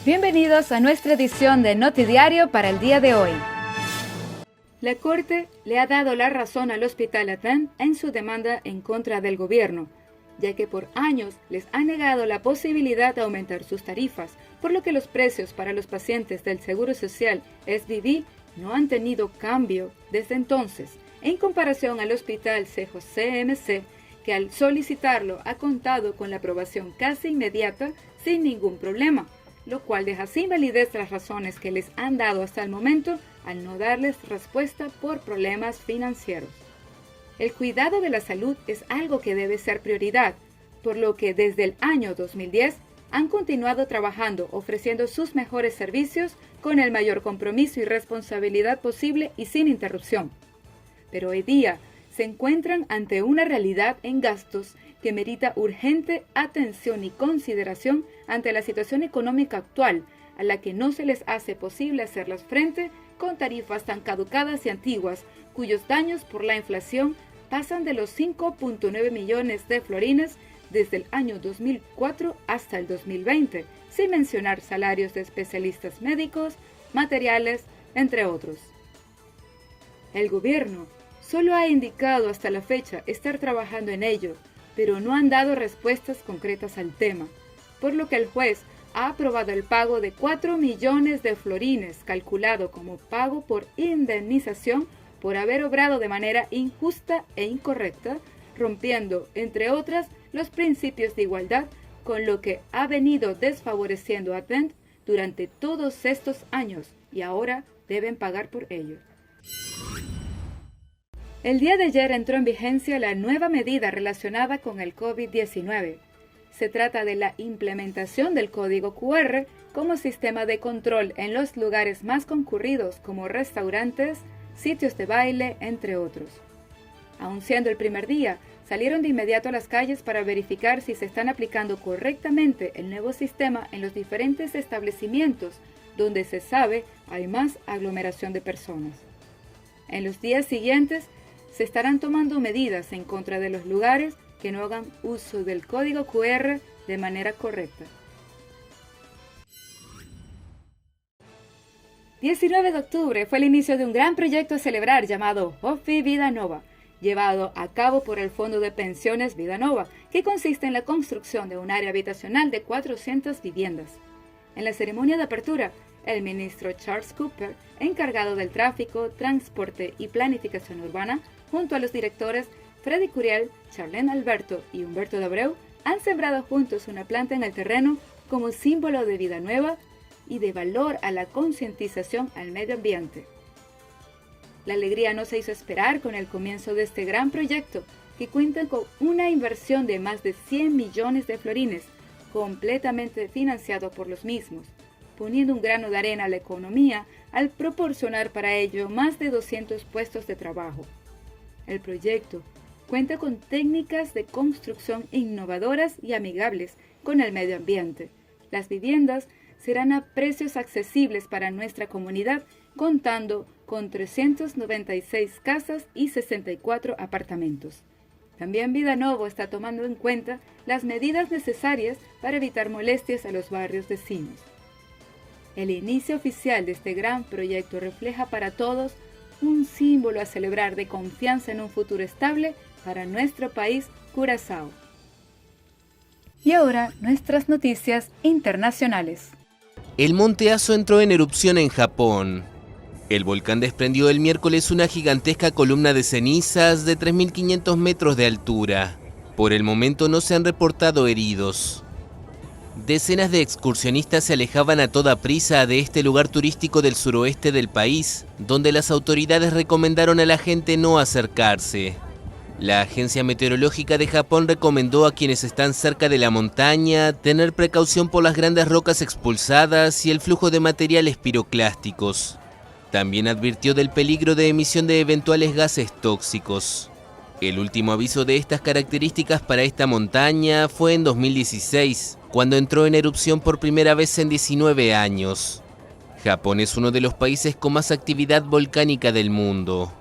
Bienvenidos a nuestra edición de Notidiario para el día de hoy. La Corte le ha dado la razón al Hospital Aten en su demanda en contra del gobierno, ya que por años les ha negado la posibilidad de aumentar sus tarifas, por lo que los precios para los pacientes del Seguro Social SVB no han tenido cambio desde entonces, en comparación al Hospital CJCMC, que al solicitarlo ha contado con la aprobación casi inmediata sin ningún problema, lo cual deja sin validez las razones que les han dado hasta el momento al no darles respuesta por problemas financieros. El cuidado de la salud es algo que debe ser prioridad, por lo que desde el año 2010 han continuado trabajando ofreciendo sus mejores servicios con el mayor compromiso y responsabilidad posible y sin interrupción. Pero hoy día se encuentran ante una realidad en gastos que merita urgente atención y consideración ante la situación económica actual, a la que no se les hace posible hacerlas frente con tarifas tan caducadas y antiguas, cuyos daños por la inflación pasan de los 5.9 millones de florines desde el año 2004 hasta el 2020, sin mencionar salarios de especialistas médicos, materiales, entre otros. El gobierno solo ha indicado hasta la fecha estar trabajando en ello, pero no han dado respuestas concretas al tema, por lo que el juez ha aprobado el pago de 4 millones de florines, calculado como pago por indemnización por haber obrado de manera injusta e incorrecta, rompiendo, entre otras, los principios de igualdad, con lo que ha venido desfavoreciendo a Aten durante todos estos años y ahora deben pagar por ello. El día de ayer entró en vigencia la nueva medida relacionada con el COVID-19. Se trata de la implementación del código QR como sistema de control en los lugares más concurridos como restaurantes, sitios de baile, entre otros. Aun siendo el primer día, salieron de inmediato a las calles para verificar si se están aplicando correctamente el nuevo sistema en los diferentes establecimientos donde se sabe hay más aglomeración de personas. En los días siguientes, se estarán tomando medidas en contra de los lugares que no hagan uso del código QR de manera correcta. 19 de octubre fue el inicio de un gran proyecto a celebrar llamado OFI Vida Nova, llevado a cabo por el Fondo de Pensiones Vida Nova, que consiste en la construcción de un área habitacional de 400 viviendas. En la ceremonia de apertura, el ministro Charles Cooper, encargado del tráfico, transporte y planificación urbana, junto a los directores Freddy Curiel, Charlene Alberto y Humberto de Abreu, han sembrado juntos una planta en el terreno como símbolo de vida nueva y de valor a la concientización al medio ambiente. La alegría no se hizo esperar con el comienzo de este gran proyecto, que cuenta con una inversión de más de 100 millones de florines, completamente financiado por los mismos, poniendo un grano de arena a la economía al proporcionar para ello más de 200 puestos de trabajo. El proyecto cuenta con técnicas de construcción innovadoras y amigables con el medio ambiente. Las viviendas serán a precios accesibles para nuestra comunidad, contando con 396 casas y 64 apartamentos. También Vida Nova está tomando en cuenta las medidas necesarias para evitar molestias a los barrios vecinos. El inicio oficial de este gran proyecto refleja para todos un símbolo a celebrar de confianza en un futuro estable para nuestro país, Curazao. Y ahora, nuestras noticias internacionales. El monte Aso entró en erupción en Japón. El volcán desprendió el miércoles una gigantesca columna de cenizas de 3.500 metros de altura. Por el momento no se han reportado heridos. Decenas de excursionistas se alejaban a toda prisa de este lugar turístico del suroeste del país, donde las autoridades recomendaron a la gente no acercarse. La Agencia Meteorológica de Japón recomendó a quienes están cerca de la montaña tener precaución por las grandes rocas expulsadas y el flujo de materiales piroclásticos. También advirtió del peligro de emisión de eventuales gases tóxicos. El último aviso de estas características para esta montaña fue en 2016, cuando entró en erupción por primera vez en 19 años. Japón es uno de los países con más actividad volcánica del mundo.